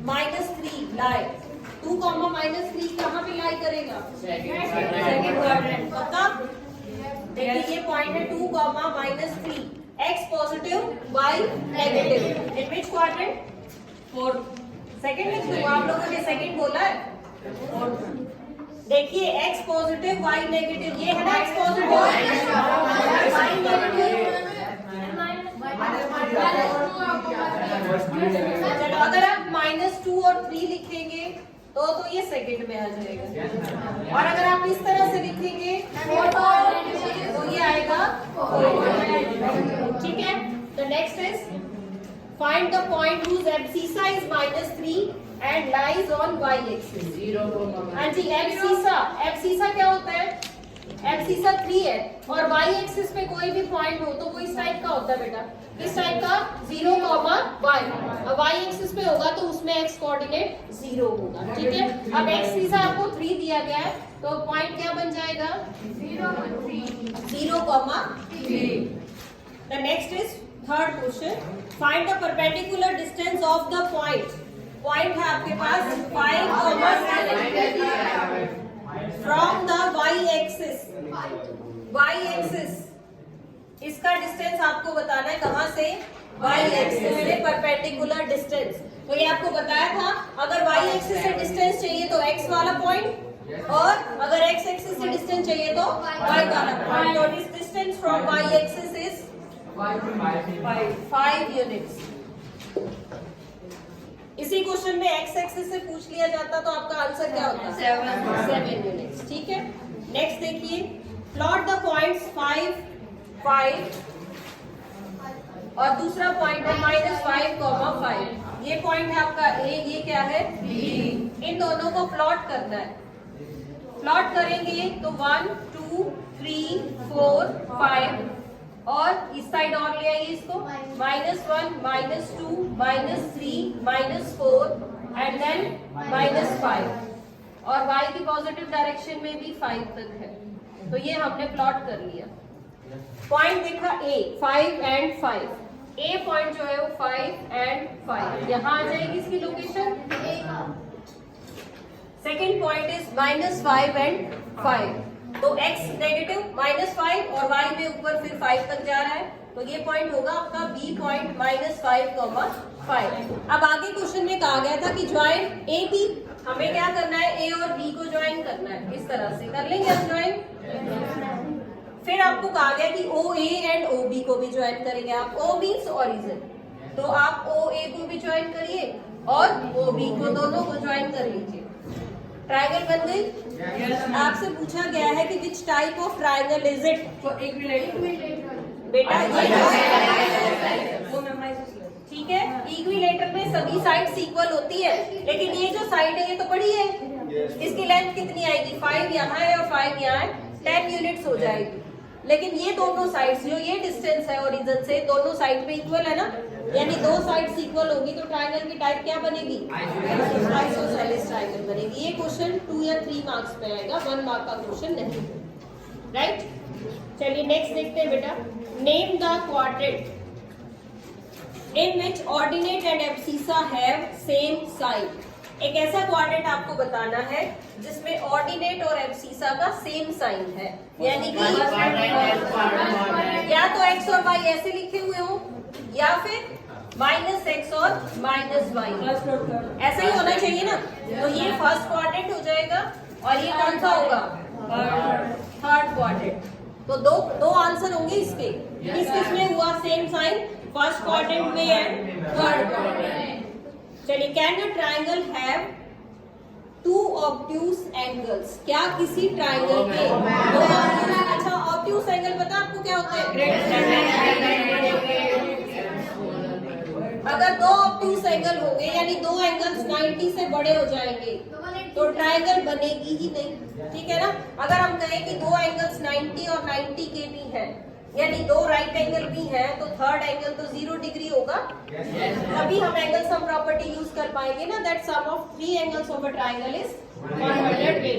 -3 लाई। 2, -3 कहाँ पे लाई करेगा? Second quadrant. पक्का? देखिए ये पॉइंट है 2, -3। x positive, y negative. इन विच क्वाड्रेंट? फोर्थ। सेकंड लिख दूं? आप लोगों ने सेकंड बोला है। देखिए x पॉजिटिव, y नेगेटिव। ये है ना x पॉजिटिव, y नेगेटिव। चलो अगर आप -2 और 3 लिखेंगे तो ये सेकंड में आ जाएगा। और अगर आप इस तरह से लिखेंगे तो ये आएगा। ठीक है। तो next is find the point whose abscissa is -3 and lies on y axis। 0। हाँ जी, एब्सिसा क्या होता है? एब्सिसा 3 है और y एक्सिस पे कोई भी पॉइंट हो तो वो इस टाइप का होता है बेटा। इस टाइप का 0, y। अब y एक्सिस पे होगा तो उसमें x कोऑर्डिनेट 0 होगा। ठीक है। अब एब्सिसा आपको 3 दिया गया है तो पॉइंट क्या बन जाएगा? 0, 3। The next is third question. Find the perpendicular distance of the point. Point है आपके पास 5, 7 from the y axis. y axis इसका डिस्टेंस आपको बताना है कहां से? y एक्सिस से परपेंडिकुलर डिस्टेंस। तो ये आपको बताया था, अगर y एक्सिस से डिस्टेंस चाहिए तो x वाला पॉइंट, और अगर x एक्सिस से डिस्टेंस चाहिए तो y वाला पॉइंट। और this distance from y axis is 5 units. इसी क्वेश्चन में x एक्सिस से पूछ लिया जाता तो आपका आंसर क्या होता? 7 यूनिट्स। ठीक है। नेक्स्ट देखिए, प्लॉट द पॉइंट्स 5, 5 और दूसरा पॉइंट है -5, 5। ये पॉइंट है आपका A, ये क्या है? B। इन दोनों को प्लॉट करना है। प्लॉट करेंगे तो 1, 2, 3, 4, 5 और इस साइड और ले आइए इसको -1, -2, -3, -4 एंड देन -5 और y की पॉजिटिव डायरेक्शन में भी 5 तक है। तो ये हमने प्लॉट कर लिया। पॉइंट देखा A, 5 and 5। A पॉइंट जो है वो 5 and 5 यहाँ आ जाएगी इसकी location. Second point is -5 and 5। तो x नेगेटिव -5 और y में ऊपर फिर 5 तक जा रहा है तो ये पॉइंट होगा आपका B पॉइंट -5, 5। अब आगे क्वेश्चन में कहा गया था कि ज्वाइन A B। हमें क्या करना है? A और B को ज्वाइन करना है। इस तरह से कर लेंगे हम ज्वाइन। फिर आपको कहा गया कि OA एंड OB को भी ज्वाइन करेंगे आप। O मीन्स ओरिजिन, तो आप OA को भी ज्वाइन करिए और OB को, दोनों को ज्वाइन कर लीजिए। ट्रायंगल बन गई। आपसे पूछा गया है कि which type of triangle is it? बेटा ठीक है, इक्विलेटर में सभी साइड्स इक्वल होती है, लेकिन ये जो साइड है ये तो बड़ी है। इसकी लेंथ कितनी आएगी? 5 यहाँ है और 5 यहाँ है, 10 यूनिट्स हो जाएगी। लेकिन ये दोनों साइड्स, जो ये डिस्टेंस है ओरिजिन से, दोनों साइड पे इक्वल है ना, यानी दो साइड्स इक्वल होगी तो ट्रायंगल की टाइप क्या बनेगी? आइसोसेलेस ट्रायंगल बनेगी। ये क्वेश्चन 2 या 3 मार्क्स में आएगा, 1 मार्क का क्वेश्चन नहीं। राइट, चलिए नेक्स्ट देखते हैं बेटा। Name the quadrant in which ordinate and abscissa have same sign. एक ऐसा क्वाड्रेंट आपको बताना है जिसमें ऑर्डिनेट और एब्सिसा का सेम साइन है, यानी कि या तो x और y ऐसे लिखे हुए हो या फिर -x और -y, ऐसा ही होना चाहिए ना। तो ये फर्स्ट क्वाड्रेंट हो जाएगा और ये कौन सा होगा? Third quadrant. तो दो आंसर होंगे इसके। किसमें हुआ सेम साइन? फर्स्ट क्वाड्रेंट में एंड थर्ड क्वाड्रेंट। चलिए, can the triangle have 2 obtuse angles? क्या किसी ट्राइंगल के दो अच्छा ऑब्ट्यूज एंगल पता आपको क्या होता है? अगर 2 ऑब्ट्यूज एंगल होंगे यानी 2 एंगल्स 90 से बड़े हो जाएंगे तो ट्राइंगल बनेगी ही नहीं। ठीक है ना। अगर हम कहें कि 2 एंगल्स 90 और 90 के भी है, यानी 2 राइट एंगल भी है, तो थर्ड एंगल तो 0 डिग्री होगा। तभी हम एंगल सम प्रॉपर्टी यूज कर पाएंगे ना, that sum of 3 angles of a triangle is 180।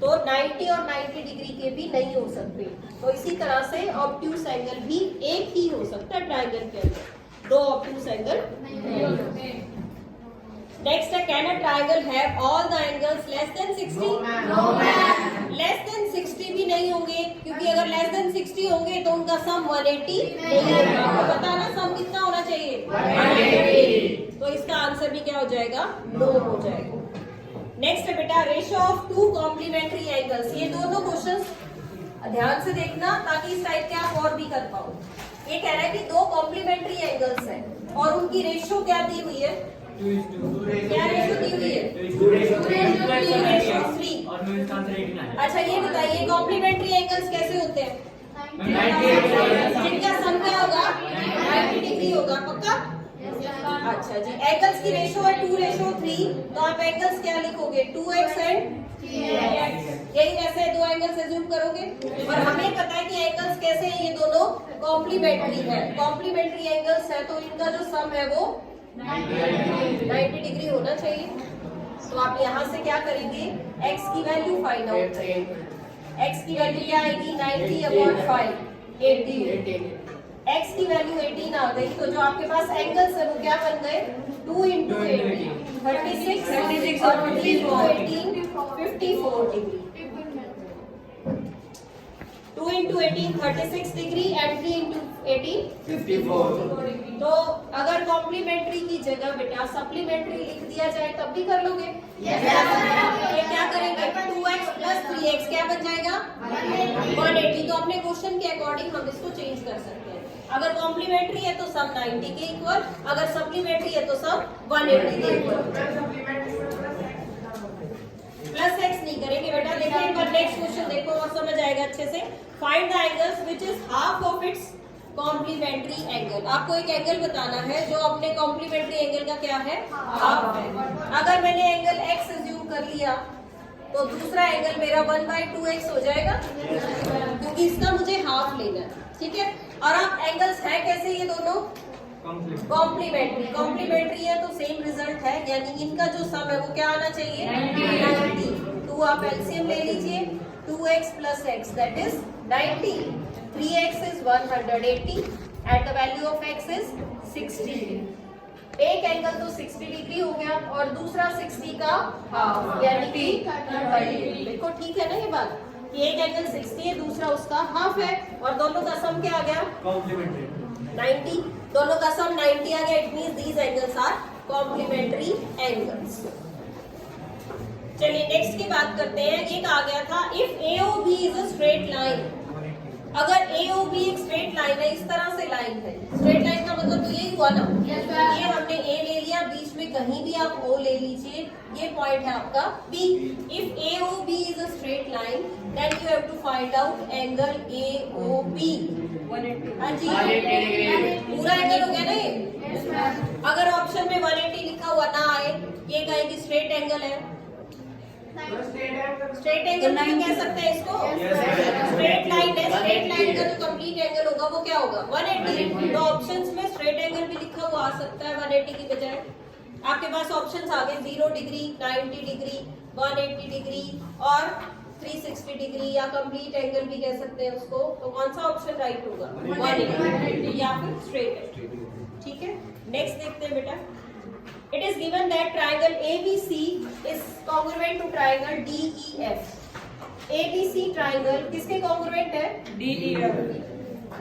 तो 90 और 90 डिग्री के भी नहीं हो सकते। तो इसी तरह से ऑब्ट्यूज एंगल भी एक ही हो सकता है ट्राइंगल के अंदर, 2 ऑब्ट्यूज एंगल नहीं हो सकते। नेक्स्ट है, can a triangle have all the angles less than 60? No ma'am. Less than 60 भी नहीं होंगे, क्योंकि अगर लेस देन 60 होंगे तो उनका सम 180 नहीं होगा। पता है ना सम कितना होना चाहिए? 180। तो इसका आंसर भी क्या हो जाएगा? नो हो जाएगा। नेक्स्ट है बेटा, ratio of two complementary angles. ये दोनों क्वेश्चंस ध्यान से देखना ताकि इस टाइप के आप और भी कर पाओ। ये कह रहा है कि दो कॉम्प्लीमेंट्री एंगल्स हैं और उनकी रेशियो क्या दी हुई है? क्या रेशियो दी हुई है? 2:3। अच्छा ये बताइए कॉम्प्लीमेंट्री एंगल्स कैसे होते हैं? जिनका सम क्या होगा? 90 डिग्री होगा। पक्का? अच्छा जी, एंगल्स की रेशियो है 2:3, तो आप एंगल्स क्या लिखोगे? 2x and 3x। यही ऐसे दो एंगल्स एज्यूम करोगे। और हमें पता है कि एंगल्स कैसे हैं, ये दोनों कॉम्प्लीमेंट्री है। कॉम्प्लीमेंट्री एंगल्स है तो इनका जो सम है वो 90 डिग्री होना चाहिए। तो आप यहाँ से क्या करेंगे? x की वैल्यू फाइंड आउट करेंगे। x की वैल्यू क्या आएगी? 90/5, 18। x की वैल्यू 18 आ गई, तो जो आपके पास एंगल्स है वो क्या बन गए? 2 × 18 36 और 3 × 18 54 डिग्री। 2 × 18 36 degree and 3 × 18 54। तो अगर कॉम्प्लीमेंट्री की जगह बेटा सप्लीमेंट्री लिख दिया जाए तब भी कर लोगे? ये क्या करेंगे? 2x + 3x क्या बन जाएगा? 180। तो अपने क्वेश्चन के अकॉर्डिंग हम इसको चेंज कर सकते हैं। अगर कॉम्प्लीमेंट्री है तो सब 90 के इक्वल, अगर सप्लीमेंट्री है तो सब 180 के इक्वल। प्लस एक्स नहीं करेंगे बेटा। देखिए एक बार नेक्स्ट क्वेश्चन देखो और समझ आएगा अच्छे से। Find the angles which is half of its complementary angle. आपको एक एंगल बताना है जो अपने कॉम्प्लीमेंट्री एंगल का क्या है? हाफ है। अगर मैंने एंगल x अज्यूम कर लिया तो दूसरा एंगल मेरा 1/2x हो जाएगा, क्योंकि इसका मुझे हाफ लेना है। ठीक है। और आप एंगल्स है कैसे ये दोनों? कॉम्प्लीमेंट्री। कॉम्प्लीमेंट्री है तो सेम रिजल्ट है, यानी इनका जो सम है वो क्या आना चाहिए? 90। तो आप एलसीएम ले लीजिए। 2x + x that is 90, 3x is 180 and the value of x is 60। एक एंगल तो 60 डिग्री हो गया और दूसरा 60 का हाफ, यानी कि 30। देखो ठीक है ना ये बात कि एक एंगल 60 है दूसरा उसका हाफ है और दोनों का सम क्या आ गया? कॉम्प्लीमेंट्री 90। दोनों का सम 90 आ गया। It means these angles are complementary angles. चलिए नेक्स्ट की बात करते हैं। एक आ गया था if AOB is a straight line. अगर AOB एक स्ट्रेट लाइन है, इस तरह से लाइन है, स्ट्रेट लाइन का मतलब तो यही हुआ ना? ये हमने A ले लिया, बीच में कहीं भी आप O ले लीजिए, ये पॉइंट है आपका B। If AOB is a straight line then you have to find out angle AOB। हाँ जी, पूरा एंगल हो गया ना ये। अगर ऑप्शन में 180 लिखा हुआ ना आए, ये कहेगी स्ट्रेट एंगल है। स्ट्रेट एंगल नहीं कह सकते इसको, स्ट्रेट लाइन है। स्ट्रेट लाइन का जो कंप्लीट एंगल होगा वो क्या होगा? 180। तो ऑप्शंस में स्ट्रेट एंगल भी लिखा हुआ आ सकता है 180 की बजाय। आपके पास ऑप्शंस आ गए 0 डिग्री, 90 डिग्री, 180 डिग्री और 360 डिग्री, या कंप्लीट एंगल भी कह सकते हैं उसको। तो कौन सा ऑप्शन राइट होगा? 180 या फिर स्ट्रेट। ठीक है। नेक्स्ट देखते हैं बेटा। It is given that triangle ABC is congruent to triangle DEF. ABC triangle किसके congruent है?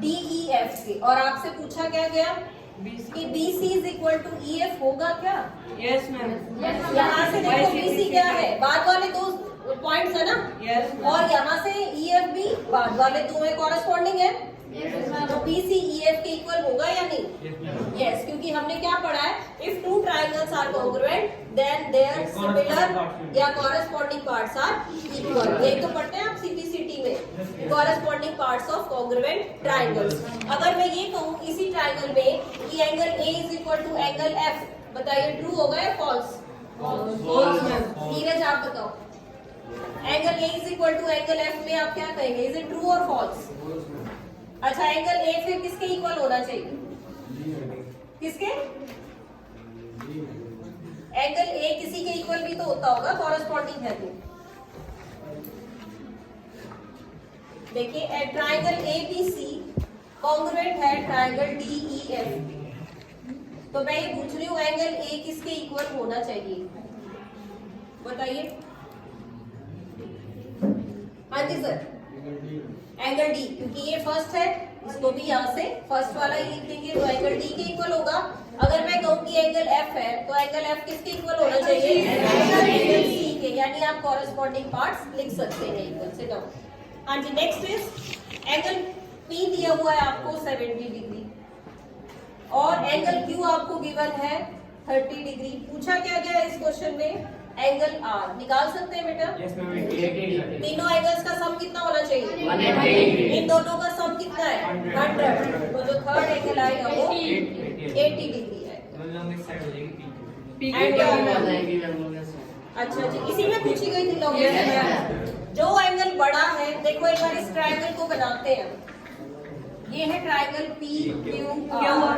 DEF से। और आपसे पूछा क्या गया कि BC is equal to EF होगा क्या? Yes ma'am. यहाँ से देखो BC क्या है? बाद वाले दो पॉइंट्स है ना? Yes ma'am. और यहाँ से EF भी बाद वाले दो में कॉरेस्पॉन्डिंग है। तो BC EF के इक्वल होगा या नहीं? यस, क्योंकि हमने क्या पढ़ा है? If two triangles are congruent then their similar या कॉरेस्पॉन्डिंग पार्ट्स आर इक्वल। यही तो पढ़ते हैं आप CPCT में, corresponding parts of congruent triangles. अगर मैं ये कहूँ इसी ट्रायंगल में कि angle A is equal to angle F, बताइए ट्रू होगा या फॉल्स? फॉल्स। नीरज आप बताओ, angle A is equal to angle F में आप क्या कहेंगे? इज इट ट्रू और फॉल्स? अच्छा, एंगल A फिर किसके इक्वल होना चाहिए? किसके? एंगल A किसी के इक्वल भी तो होता होगा, कॉरेस्पॉन्डिंग है तो। देखिए ट्रायंगल ABC कॉन्ग्रुएंट है ट्रायंगल DEF। तो मैं ये पूछ रही हूँ एंगल ए किसके इक्वल होना चाहिए, बताइए। हाँ जी सर, एंगल डी, क्योंकि ये फर्स्ट है, इसको भी यहाँ से फर्स्ट वाला ही लिख देंगे, तो एंगल डी के इक्वल होगा। अगर मैं कहूँ कि एंगल एफ है, तो एंगल एफ किसके इक्वल होना चाहिए, एंगल सी के, यानी आप कॉरेस्पॉन्डिंग पार्ट्स लिख सकते हैं इक्वल से डाउन। हाँ जी, नेक्स्ट इज एंगल पी दिया हुआ है आपको 70 डिग्री और एंगल क्यू आपको गिवन है 30 डिग्री। पूछा क्या गया है इस क्वेश्चन में, एंगल आर निकाल सकते हैं बेटा। यस मैम, 80 तीनों एंगल्स का सम कितना होना चाहिए, 180 इन दोनों का सम कितना है 100, तो जो थर्ड एंगल आएगा वो 80 डिग्री है। मतलब इस साइड हो जाएगी पी And, के अच्छा जी, इसी में पूछी गई थी लोग। जो एंगल बड़ा है, देखो एक बार इस ट्रायंगल को बनाते हैं। ये है triangle P Q R,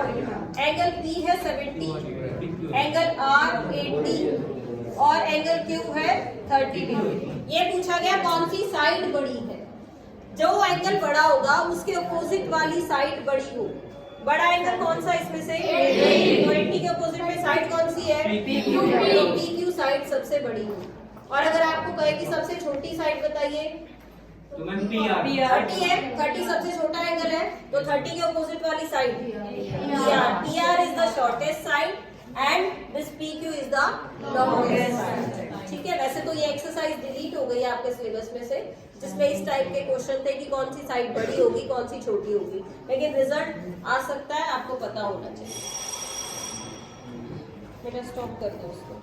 angle P है 70, एंगल आर 80 और एंगल क्यू है 30 डिग्री। ये पूछा गया कौन सी साइड बड़ी है। जो एंगल बड़ा होगा उसके अपोजिट वाली साइड बड़ी हो। बड़ा एंगल कौन सा इसमें से, तो 80 के अपोजिट में साइड कौन सी है, PQ। तो PQ साइड सबसे बड़ी हो। और अगर आपको कहे कि सबसे छोटी साइड बताइए, तो मैम PR 30 है, 30 सबसे छोटा एंगल है, तो 30 के अपोजिट वाली side PR is the shortest side and this PQ is the longest side. ठीक है, वैसे तो ये एक्सरसाइज डिलीट हो गई है आपके सिलेबस में से, जिसमें इस टाइप के क्वेश्चन थे कि कौन सी साइड बड़ी होगी कौन सी छोटी होगी, लेकिन रिजल्ट आ सकता है, आपको पता होना चाहिए। बेटा स्टॉप कर दो उसको।